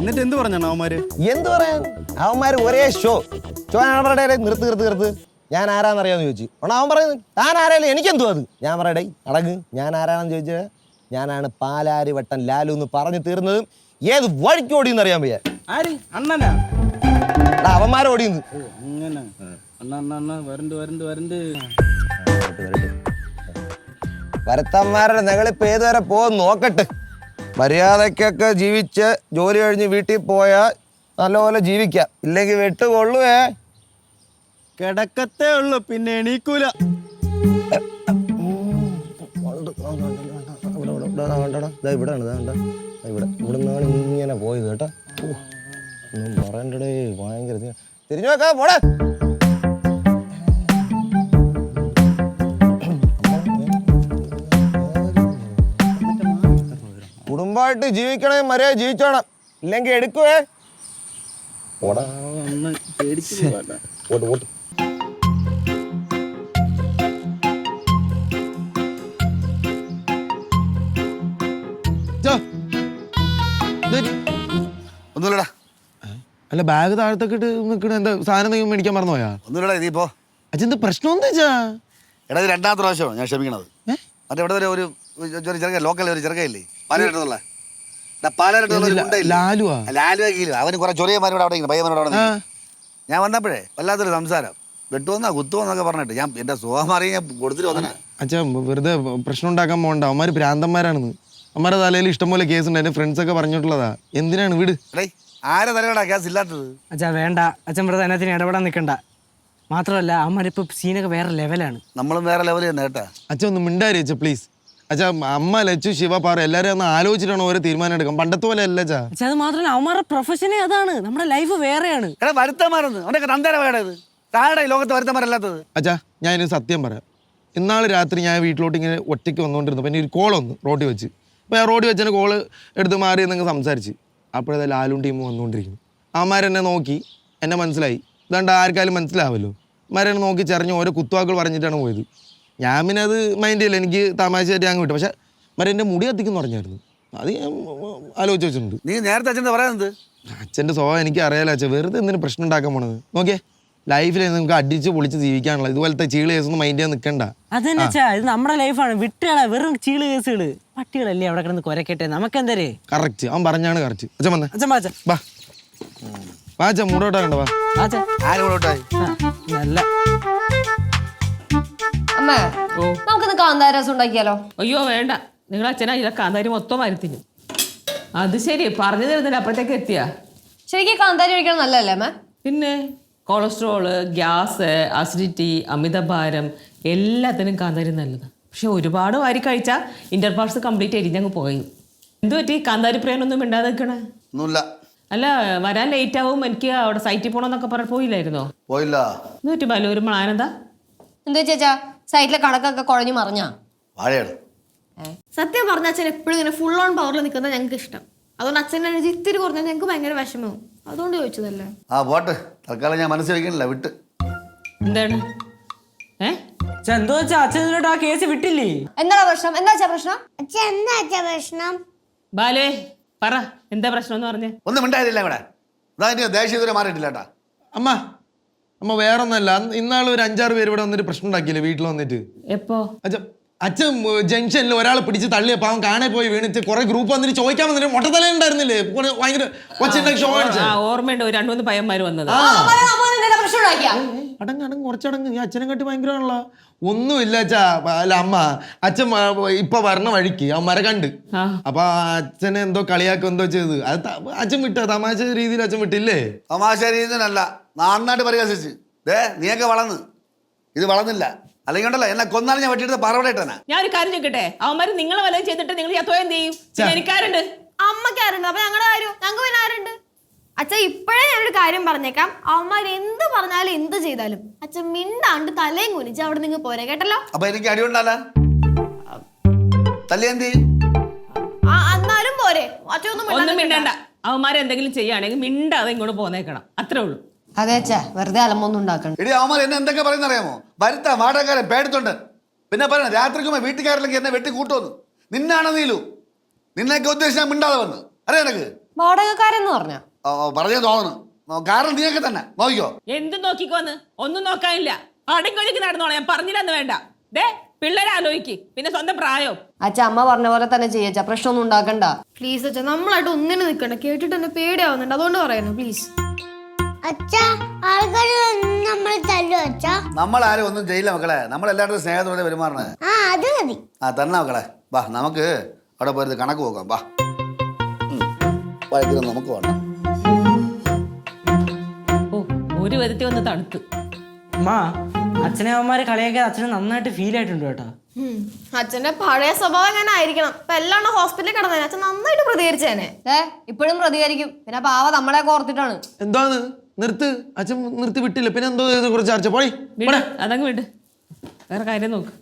എന്നിട്ട് എന്ത് പറഞ്ഞാണ് അവന്മാര്? എന്ത് പറയാൻ, അവന്മാര് ഒരേ ഷോ നിർത്ത് ഞാൻ ആരാന്നറിയാന്ന് ചോദിച്ചു. അവൻ പറയുന്നത് താൻ ആരായാലും എനിക്കെന്തോ അത്. ഞാൻ പറയടേ അടങ്ങ്, ഞാൻ ആരാണെന്ന് ചോദിച്ചത് ഞാനാണ് പാലാരി വട്ടൻ ലാലു എന്ന് പറഞ്ഞു തീർന്നതും ഏത് വഴിക്ക് ഓടിയെന്ന് അറിയാൻ വയ്യ. ആര്? അണ്ണനാ? അവന്മാരെ ഓടിയെന്ന്. അങ്ങനെ അണ്ണ വരണ്ട്. ഭരത്തന്മാരുടെ നെകളിപ്പ് ഏതുവരെ പോകും നോക്കട്ടെ. മര്യാദക്കൊക്കെ ജീവിച്ച് ജോലി കഴിഞ്ഞ് വീട്ടിൽ പോയാൽ നല്ലപോലെ ജീവിക്കാം, ഇല്ലെങ്കിൽ വെട്ടുകൊള്ളുവേ. കിടക്കത്തേ ഉള്ളു, പിന്നെ എണീക്കൂല. ഇവിടുന്നാണ് ഇങ്ങനെ പോയത് കേട്ടോ. ഒന്നും പറയണ്ടേ, ഭയങ്കര തിരിഞ്ഞു വെക്കാം പോടെ. കുടുംബമായിട്ട് ജീവിക്കണേ, മര്യാദ ജീവിച്ചോണം, ഇല്ലെങ്കിൽ എടുക്കുവേ. ഒന്നുമില്ലടാ. അല്ല ബാഗ് താഴത്തൊക്കെ ഇട്ട് നിൽക്കണ എന്താ സാധനം നീ മേടിക്കാൻ മറന്നുപോയാ? ഒന്നുമില്ലടാ, ഇതിപ്പോ അച്ഛൻ പ്രശ്നം എന്താ വെച്ചാ? എടാ ഇത് രണ്ടാമത്തെ പ്രാവശ്യമാണ് ഞാൻ ക്ഷമിക്കണത്. മറ്റേ ഇവിടെ ഒരു ചെറുക്ക ലോക്കൽ ഒരു ചെറുക്കയില്ലേ പാലായിട്ടുള്ള അവന് കുറെ ചൊറിയന്മാരോട് അവിടെ പയ്യന്മാരോട് അവിടെ ഞാൻ വന്നപ്പോഴേ വല്ലാത്തൊരു സംസാരം, വെട്ടുവന്നാ കുത്തുവന്നൊക്കെ പറഞ്ഞിട്ട് ഞാൻ എന്റെ സുഖം അറിയാൻ ഞാൻ കൊടുത്തിട്ട് വന്നേ. അച്ഛാ വെറുതെ പ്രശ്നം ഉണ്ടാക്കാൻ പോകണ്ട, അവന്മാര് ഭ്രാന്തന്മാരാണെന്ന്. അവന്മാരുടെ തലയിൽ ഇഷ്ടംപോലെ കേസ് ഉണ്ട്, എന്റെ ഫ്രണ്ട്സ് ഒക്കെ പറഞ്ഞിട്ടുള്ളതാ. എന്തിനാണ് വീട്? ആരെ തലയോടാ കേസ് ഇല്ലാത്തത്? അച്ഛാ വേണ്ട, അച്ഛൻ വെറുതെ അതിനകത്തിന് ഇടപെടാൻ നിൽക്കണ്ട. മാത്രമല്ല അമ്മമാരിപ്പോ സീനൊക്കെ വേറെ ലെവലാണ്. നമ്മളും വേറെ ലെവൽ തന്നെ കേട്ടാ. അച്ഛൻ ഒന്ന് മിണ്ടാരി അച്ഛാ പ്ലീസ്. അച്ഛാ അമ്മ ലച്ചു ശിവ പാറ എല്ലാവരും ഒന്ന് ആലോചിച്ചിട്ടാണ് ഓരോ തീരുമാനം എടുക്കാം, പണ്ടത്തെ പോലെ അല്ല അച്ഛാ. അച്ഛാ അത് മാത്രമല്ല അവന്മാരുടെ പ്രൊഫഷനേ അതാണ്, നമ്മുടെ ലൈഫ് വേറെയാണ്. എടാ വരുത്തന്മാരെന്ന് അവനൊക്കെ തന്തേരാ വേടത് താഴെ ലോകത്ത് വരുത്തന്മാരല്ലാത്തത്. അച്ഛാ ഞാൻ ഇതിന് സത്യം പറയാം. ഇന്നാൾ രാത്രി ഞാൻ വീട്ടിലോട്ട് ഇങ്ങനെ ഒറ്റയ്ക്ക് വന്നുകൊണ്ടിരുന്നു, പിന്നെ ഒരു കോൾ വന്നു റോഡിൽ വെച്ച്. അപ്പോൾ ആ റോഡിൽ വെച്ചാൽ കോള് എടുത്ത് മാറി എന്നങ്ങ് സംസാരിച്ച്. അപ്പോഴത്തെ ലാലും ടീം വന്നുകൊണ്ടിരിക്കുന്നു. അവന്മാരെന്നെ നോക്കി, എന്നെ മനസ്സിലായി, ഇതാണ്ട് ആർക്കാലും മനസ്സിലാവല്ലോ. അവന്മാരെന്നെ നോക്കി ചെറിഞ്ഞ് ഓരോ കുത്തുവാക്കുകൾ പറഞ്ഞിട്ടാണ് പോയത്. ഞാൻ പിന്നെ അത് മൈൻഡ് ചെയ്യില്ല, എനിക്ക് തമാശയായിട്ട് ഞാൻ വിട്ടു. പക്ഷെ എൻ്റെ മുടി കത്തിക്കുന്നു പറഞ്ഞായിരുന്നു, അത് ഞാൻ ആലോചിച്ച് വെച്ചിട്ടുണ്ട്. നീ നേരത്തെ അച്ഛൻ്റെ പറയുന്നത്? അച്ഛൻ്റെ സ്വഭാവം എനിക്ക് അറിയാലോ അച്ഛൻ, വെറുതെ എന്തിനും പ്രശ്നം ഉണ്ടാക്കാൻ പോണത്. നോക്കിയേ ലൈഫിൽ നമുക്ക് അടിച്ച് പൊളിച്ച് ജീവിക്കാനുള്ള ഇതുപോലത്തെ ചീള് കേസൊന്നും മൈൻഡ് ചെയ്യാൻ നിൽക്കണ്ട. അതന്നെ അച്ഛാ, ഇത് നമ്മുടെ ലൈഫാണ്, വിട്ടുകളാ വെറും ചീള് കേസുകള്. പട്ടികളല്ലേ അവിടെ കിടന്ന് കുരക്കട്ടെ, നമുക്കെന്തരേ. കറക്റ്റ്, അവൻ പറഞ്ഞാണ് കറക്റ്റ്. അച്ഛൻ വന്നേ, അച്ഛൻ വാ വാ വാ അച്ഛൻ മൂടോട്ടാ വാ. നല്ല അമ്മ നമുക്കിന്ന് കാന്താര രസം ഉണ്ടാക്കിയാലോ? അയ്യോ വേണ്ട, നിങ്ങൾ അച്ഛനാ ഇല്ല കാന്താരി മൊത്തം മരത്തിന്. അത് ശരി, പറഞ്ഞു തരുന്നില്ല അപ്പോഴത്തേക്ക് എത്തിയാ. ശരിക്കും കാന്താരി കഴിക്കണം നല്ലതല്ലേ അമ്മ? പിന്നെ കൊളസ്ട്രോള്, ഗ്യാസ്, അസിഡിറ്റി, അമിതഭാരം എല്ലാത്തിനും കാന്താരി നല്ലതാണ്. പക്ഷെ ഒരുപാട് വാരി കഴിച്ചാൽ ഇന്റർപാർട്സ് കംപ്ലീറ്റ് എരിഞ്ഞങ്ങ് പോയി. എന്ത് പറ്റി കാന്താരി പ്രേനൊന്നും മിണ്ടാതെ നിൽക്കണേ? ഒന്നുമില്ല. അല്ല വരാൻ ലേറ്റ് ആവും, എനിക്ക് അവിടെ സൈറ്റിൽ പോകണമെന്നൊക്കെ പറഞ്ഞ് പോയില്ലായിരുന്നോ? പോയില്ല. എന്ത് പറ്റി ബലൂര് ആനന്ദാ? എന്താ ചേച്ചാ സൈറ്റിലെ കണക്കൊക്കെ കുഴഞ്ഞു മറിഞ്ഞാ? വാഴയാണ്. സത്യം പറഞ്ഞ അച്ഛൻ എപ്പോഴും ഇങ്ങനെ ഫുൾ ഓൺ പവറിൽ നിൽക്കുന്നത് ഞങ്ങൾക്ക് ഇഷ്ടം. അതുകൊണ്ട് അച്ഛൻ്റെ എനർജി ഇത്തിരി കുറഞ്ഞാൽ ഞങ്ങൾക്ക് ഭയങ്കര വിഷമവും. അതുകൊണ്ട് ചോദിച്ചതല്ലേ. ആ പോട്ടെ, തൽക്കാലം ഞാൻ മനസ്സിൽ വെക്കണില്ല, വിട്ട്. എന്താണ് എന്തോ വെച്ചാ അച്ഛൻ ആ കേസ് വിട്ടില്ലേ? എന്താ പ്രശ്നം? എന്താ പ്രശ്നം? ബാലേ പറ, എന്താ പ്രശ്നം എന്ന് പറഞ്ഞേ. ഒന്നും മിണ്ടായില്ല ഇവിടെ. ദേഷ്യം ഇതുവരെ മാറിയിട്ടില്ല കേട്ടാ. അമ്മ വേറെ ഒന്നല്ല, ഇന്നാൾ ഒരു 5-6 പേര് ഇവിടെ വന്നിട്ട് പ്രശ്നം ഉണ്ടാക്കിയില്ലേ വീട്ടിൽ വന്നിട്ട്? എപ്പോ? അച്ഛൻ ജംഗ്ഷനിൽ ഒരാളെ പിടിച്ച് തള്ളിയപ്പോ അവൻ കാണാൻ പോയി വീണിട്ട് കുറെ ഗ്രൂപ്പ് വന്നിട്ട് ചോദിക്കാൻ വന്നിട്ട് മൊട്ടത്തല ഉണ്ടായിരുന്നില്ലേ, ഭയങ്കര ഷോ. ഓർമ്മയുണ്ട്, 2-3 പയ്യന്മാര് വന്നത്. അടങ്ങ് കുറച്ചടങ്ങ്, ഈ അച്ഛനെ കാട്ടി ഭയങ്കരമാണല്ലോ. ഒന്നുമില്ല അച്ഛാ. അല്ല അമ്മ, അച്ഛൻ ഇപ്പൊ വരണ വഴിക്ക് അവന്മാരെ കണ്ട്, അപ്പൊ അച്ഛനെ എന്തോ കളിയാക്കും എന്തോ ചെയ്ത്, അത് അച്ഛൻ വിട്ട തമാശ രീതിയിൽ അച്ഛൻ വിട്ടില്ലേ? തമാശ രീതിയിലല്ല, നന്നായിട്ട് പരിഹസിച്ച്. നീയൊക്കെ വളർന്ന്, ഇത് വളർന്നില്ല. അല്ലെങ്കിൽ ഉണ്ടല്ലോ എന്നെ കൊന്നാലും ഞാൻ വെട്ടിയെടുത്ത് പറവടയിട്ടാ. ഞാൻ ഒരു കാര്യം ചോദിക്കട്ടെ, അവന്മാര് നിങ്ങളെ വല്ലതും ചെയ്തിട്ട് നിങ്ങൾ എന്ത് ചെയ്യും? എനിക്കാരുണ്ട്, അമ്മക്കാരുണ്ട്, അപ്പൊ ഞങ്ങളുടെ കാര്യം ഞങ്ങൾക്ക് പിന്നെ ആരുണ്ട്? അച്ഛൻ ഇപ്പോഴേ ഞാനൊരു കാര്യം പറഞ്ഞേക്കാം, അവന്മാർ എന്ത് പറഞ്ഞാലും എന്ത് ചെയ്താലും അച്ഛൻ മിണ്ടാണ്ട് തലയും കുനിച്ച് അവിടെ നിങ്ങൾ പോരെ, കേട്ടല്ലോ? അപ്പൊ എനിക്ക് അടിയുണ്ടല്ല തല്ലി എന്ത് എന്നാലും പോരെ. ഒന്നും മിണ്ടണ്ട. അവന്മാരെ എന്തെങ്കിലും ചെയ്യുകയാണെങ്കിൽ മിണ്ടാതെ ഇങ്ങോട്ട് പോന്നേക്കണം, അത്രേ ഉള്ളൂ. അതെ അച്ഛാ, വെറുതെ അലമ്പൊന്നും ഉണ്ടാക്കണം. എടി അവന്മാർ എന്നെ എന്തൊക്കെ പറയുന്ന അറിയാമോ? വരുത്ത വാടകക്കാരൻ പേടിത്തൊണ്ട്, പിന്നെ പറയണ രാത്രിക്കുമ്പോ വീട്ടുകാരിലേക്ക് എന്നെ വെട്ടി കൂട്ടുവന്നു. നിന്നാണോ നീലു? നിന്നെയൊക്കെ ഉദ്ദേശിച്ച് ഞാൻ മിണ്ടാതെ വന്ന്, അറിയാം നിനക്ക് വാടകക്കാരെന്ന് പറഞ്ഞ പറഞ്ഞു തോന്നുന്നു കാരണം നീയൊക്കെ തന്നെ നോക്കിക്കോ. എന്ത് നോക്കിക്കോന്ന്? ഒന്നും നോക്കാനില്ല. അടങ്ങൊഴുക്കി നടന്നോളാം. ഞാൻ പറഞ്ഞില്ലെന്ന് വേണ്ട. ദേ പിള്ളേരെ ആലോചിക്ക്, പിന്നെ സ്വന്തം പ്രായോ. അച്ഛ അമ്മ പറഞ്ഞ പോലെ തന്നെ ചെയ്യച്ച, പ്രശ്നമൊന്നും ഉണ്ടാക്കണ്ട. പ്ലീസ് അച്ഛാ, നമ്മളായിട്ട് ഒന്നിനും നിൽക്കണ്ട. കേട്ടിട്ട് എന്നെ പേടിയാവുന്നുണ്ട്, അതുകൊണ്ട് പറയുന്നു പ്ലീസ്. നമ്മളാരും ഒന്നും ചെയ്യില്ല മക്കളെ. നമ്മളെല്ലാവരും സ്നേഹത്തോടെ പെരുമാറണേ. ആ തന്നെ മക്കളെ, വാ നമുക്ക് അവിടെ പോയത് കണക്ക് നോക്കാം. വാ വഴക്കിലും നമുക്ക് വേണം. ഓ, ഒരു വിധത്തിൽ ഒന്ന് തണുത്ത്. അമ്മ അച്ഛനെ അവന്മാരെ കളിയാക്കിയത് അച്ഛന് നന്നായിട്ട് ഫീൽ ആയിട്ടുണ്ട് കേട്ടോ. അച്ഛന്റെ പഴയ സ്വഭാവം എങ്ങനെ ആയിരിക്കണം. ഇപ്പൊ എല്ലാം ഹോസ്പിറ്റലിൽ കിടന്നേനെ അച്ഛൻ നന്നായിട്ട് പ്രതികരിച്ചേനെ. ഇപ്പോഴും പ്രതികരിക്കും. പിന്നെ പാവ നമ്മളെ ഓർത്തിട്ടാണ്. എന്താന്ന് നിർത്ത്, അച്ഛൻ നിർത്തി വിട്ടില്ല, പിന്നെ എന്തോ ഇതിനെ കുറിച്ച് ചർച്ച പോയി. അതങ്ങ് വിട്, വേറെ കാര്യം നോക്ക്.